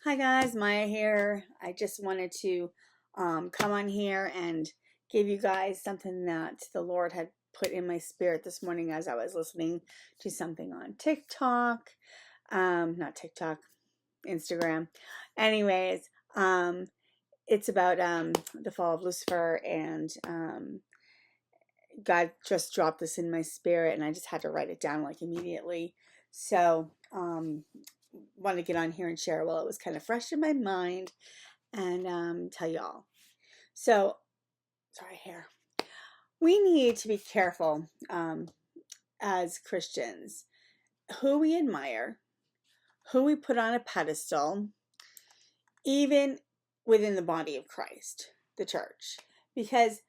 Hi guys, Maya here. I just wanted to come on here and give you guys something that the Lord had put in my spirit this morning as I was listening to something on TikTok. Not TikTok, Instagram. Anyways, it's about the fall of Lucifer, and God just dropped this in my spirit and I just had to write it down like immediately. So, want to get on here and share while it was kind of fresh in my mind and tell y'all. So, sorry, hair. We need to be careful as Christians who we admire, who we put on a pedestal, even within the body of Christ, the church, because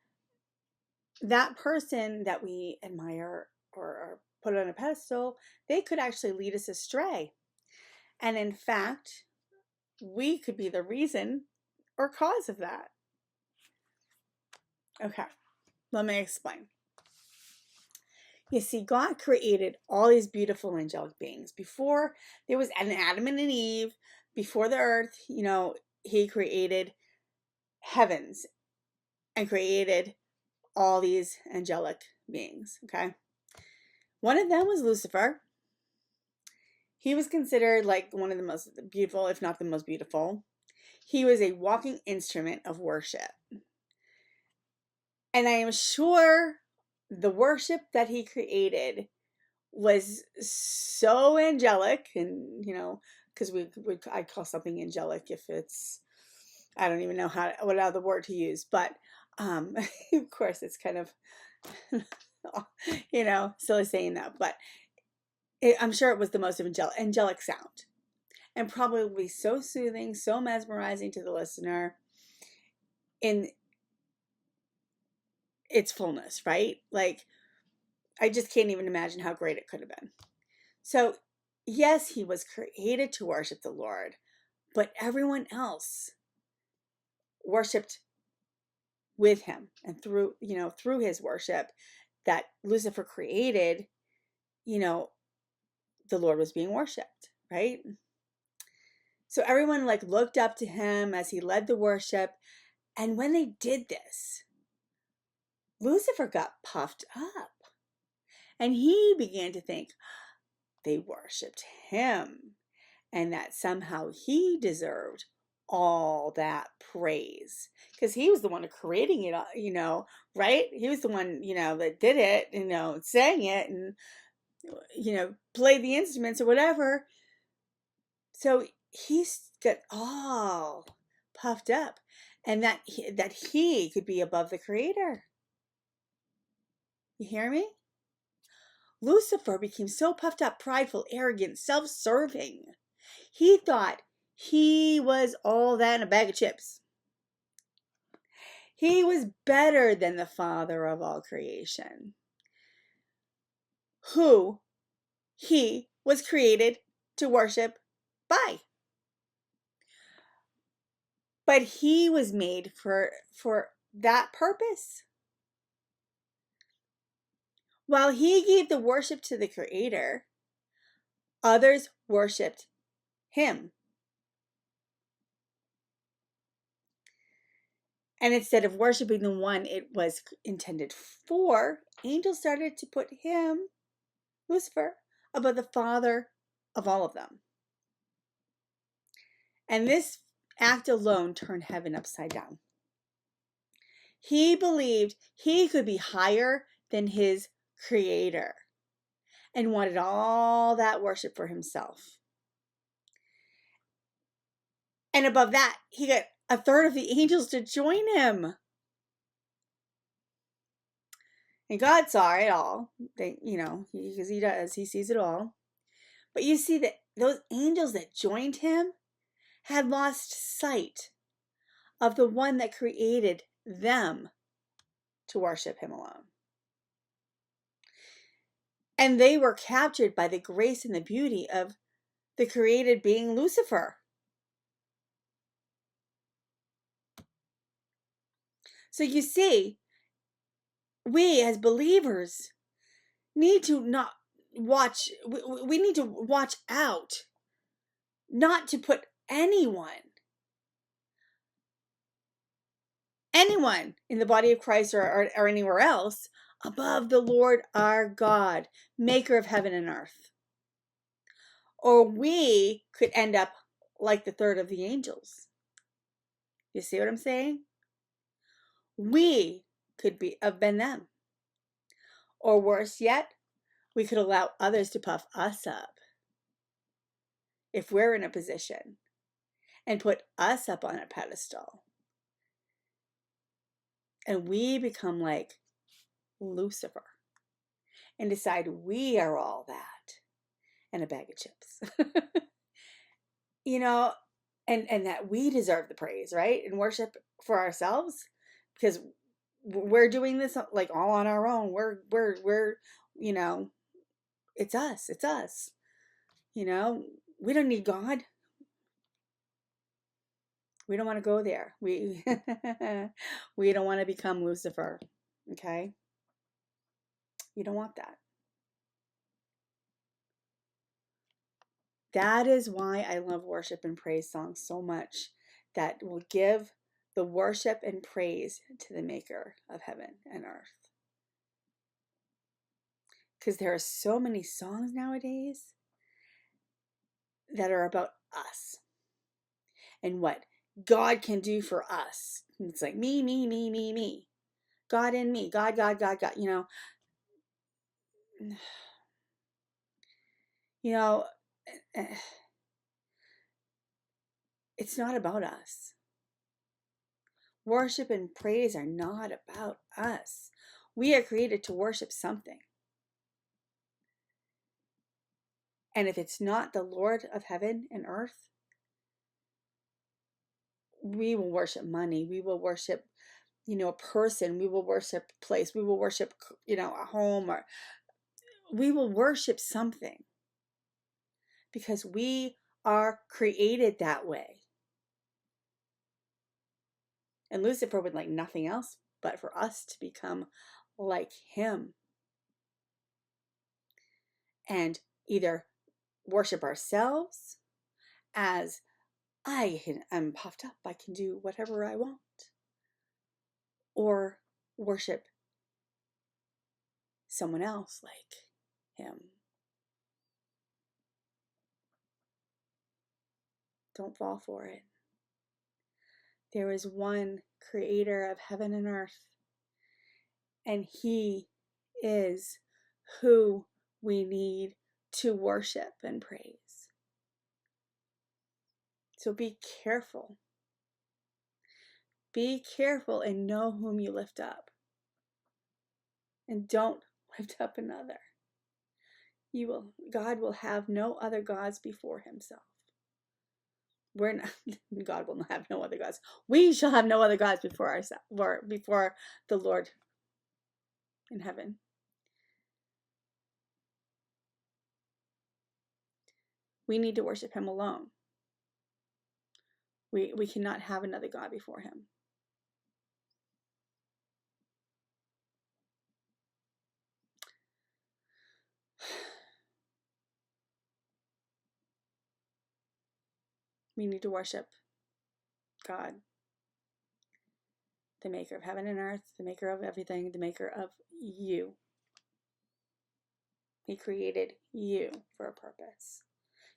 that person that we admire or put on a pedestal, they could actually lead us astray. And in fact, we could be the reason or cause of that. Okay, let me explain. You see, God created all these beautiful angelic beings. Before there was an Adam and an Eve, before the earth, he created heavens and created all these angelic beings, okay? One of them was Lucifer. He was considered like one of the most beautiful, if not the most beautiful. He was a walking instrument of worship. And I am sure the worship that he created was so angelic, and because I'd call something angelic if it's, I don't even know what other word to use, but of course it's kind of silly saying that, but I'm sure it was the most angelic sound, and probably so soothing, so mesmerizing to the listener in its fullness, right? Like, I just can't even imagine how great it could have been. So, yes, he was created to worship the Lord, but everyone else worshiped with him, and through his worship that Lucifer created, the Lord was being worshiped, right? So everyone looked up to him as he led the worship, and when they did this, Lucifer got puffed up, and he began to think they worshiped him, and that somehow he deserved all that praise because he was the one creating it, right? He was the one, that did it, sang it, and, played the instruments or whatever. So he's got all puffed up, and that he could be above the creator. You hear me? Lucifer became so puffed up, prideful, arrogant, self-serving. He thought he was all that in a bag of chips. He was better than the Father of all creation, who he was created to worship by. But he was made for that purpose. While he gave the worship to the Creator, others worshiped him. And instead of worshiping the one it was intended for, angels started to put him, Lucifer, above the Father of all of them. And this act alone turned heaven upside down. He believed he could be higher than his Creator and wanted all that worship for himself. And above that, he got a third of the angels to join him. And God saw it all, because he does, he sees it all. But you see that those angels that joined him had lost sight of the one that created them to worship him alone. And they were captured by the grace and the beauty of the created being Lucifer. So you see, we as believers need to we need to watch out not to put anyone in the body of Christ or anywhere else above the Lord our God, maker of heaven and earth. Or we could end up like the third of the angels. You see what I'm saying? We could have been them. Or worse yet, we could allow others to puff us up if we're in a position and put us up on a pedestal. And we become like Lucifer and decide we are all that and a bag of chips. You know, and that we deserve the praise, right? And worship for ourselves, because we're doing this like all on our own. We're you know, it's us. You know, we don't need God. We don't want to go there. We we don't want to become Lucifer. Okay? You don't want that. That is why I love worship and praise songs so much, that will give the worship and praise to the maker of heaven and earth. Because there are so many songs nowadays that are about us and what God can do for us. It's like me, me, me, me, me. God in me. God, God, God, God. You know, it's not about us. Worship and praise are not about us. We are created to worship something. And if it's not the Lord of heaven and earth, we will worship money. We will worship, a person. We will worship a place. We will worship, a home, or we will worship something because we are created that way. And Lucifer would like nothing else but for us to become like him and either worship ourselves as I'm puffed up, I can do whatever I want, or worship someone else like him. Don't fall for it. There is one creator of heaven and earth, and he is who we need to worship and praise. So be careful. Be careful and know whom you lift up. And don't lift up another. God will have no other gods before himself. God will have no other gods. We shall have no other gods before the Lord in heaven. We need to worship him alone. We cannot have another God before him. We need to worship God, the maker of heaven and earth, the maker of everything, the maker of you. He created you for a purpose.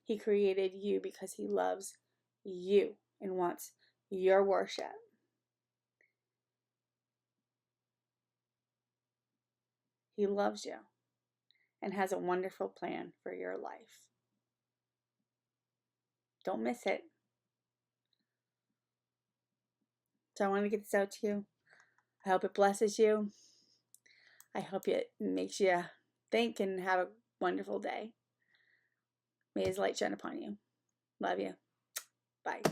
He created you because he loves you and wants your worship. He loves you and has a wonderful plan for your life. Don't miss it. So I want to get this out to you. I hope it blesses you. I hope it makes you think and have a wonderful day. May his light shine upon you. Love you. Bye.